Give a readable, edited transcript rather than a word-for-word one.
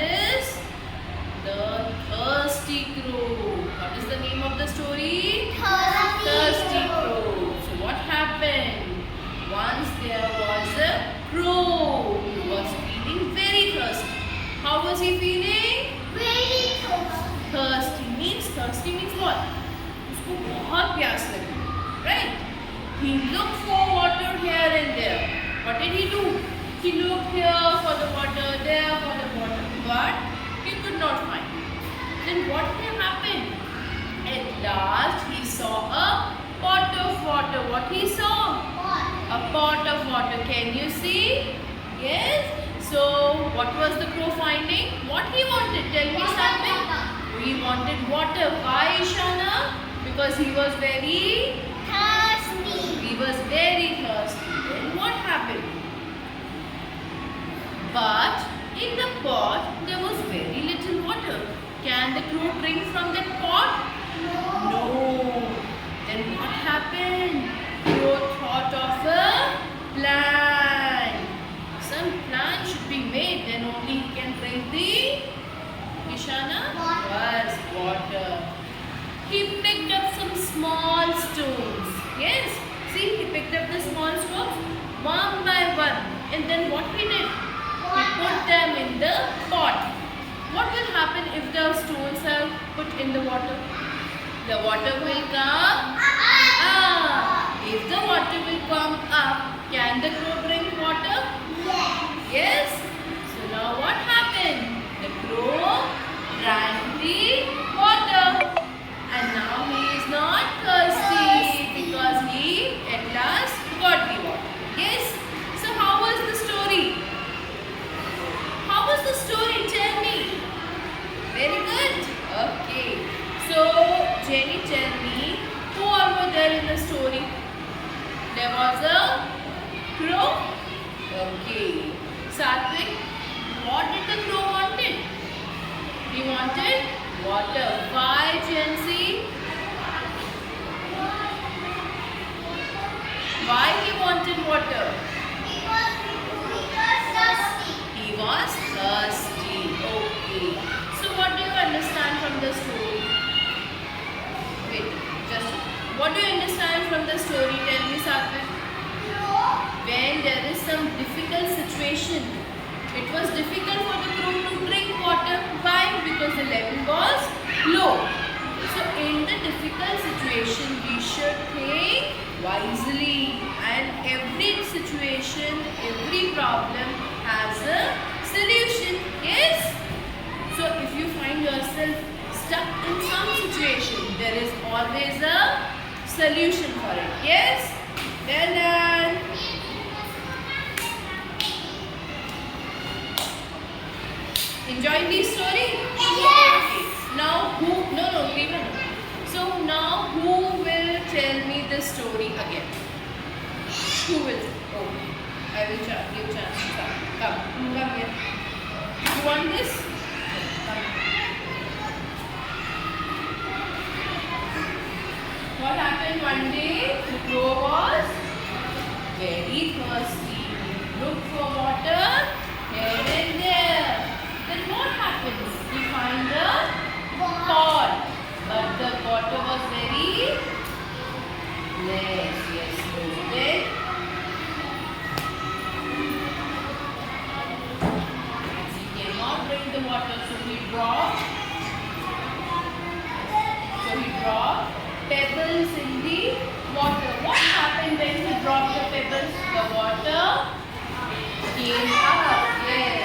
is the Thirsty Crow. What is the name of the story? Thirsty Crow. So what happened? Once there was a crow who was feeling very thirsty. How was he feeling? Very Thirsty means what? उसको बहुत प्यास लगी, right? He looked for water here and there. What did he do? He looked here for the water, there for the water, but he could not find it. Then what happened? At last he saw a pot of water. What he saw? A pot of water. Can you see? Yes. So what was the crow finding? What he wanted? Tell me something. He wanted water. Why, Ishana? Because he was very thirsty. He was very thirsty. Then what happened? But in the pot there was very little water. Can the crow drink from that pot? No. Then what happened? Crow thought of a plan. Some plan should be made, then only he can drink the Ishana? Yes, water. He picked up some small stones. Yes, see, he picked up the small stones one by one. And then what he did? He put them in the pot. What will happen if the stones are put in the water? The water will come up. If the water will come up, can the crow drink water? Yes. So now what happened? The crow drank the water. And now he is not thirsty because he at last got the water. Yes. So how was the story? How was the story? Tell me. Very good. Okay. So Jenny, tell me, who all were there in the story? There was a crow. Okay. Satvik, what did the crow wanted? He wanted water. Why, Jancy? Why he wanted water? He was thirsty. Okay. So what do you understand from the story? Wait, just what do you understand from the story? Tell me, Satvik. When there is some difficult situation, it was difficult for the crow to drink water. Why? Because the level was low. So in the difficult situation, we should think wisely, and every situation, every problem has a solution. Yes? So if you find yourself stuck in some situation, there is always a solution for it. Yes? Well done. Enjoying the story? Yes. Okay. Now who? No, Grivan. So now who will tell me the story again? Who will? Oh, I will give chance to come here. You want this? Come. What happened one day? The crow was very thirsty. He looked for water here and there. Then what happens? He finds a pot, but the water was very less. Yes, so then he cannot drink the water, so he dropped. Pebbles in the water. What happened when he dropped the pebbles? The water came up. Yes.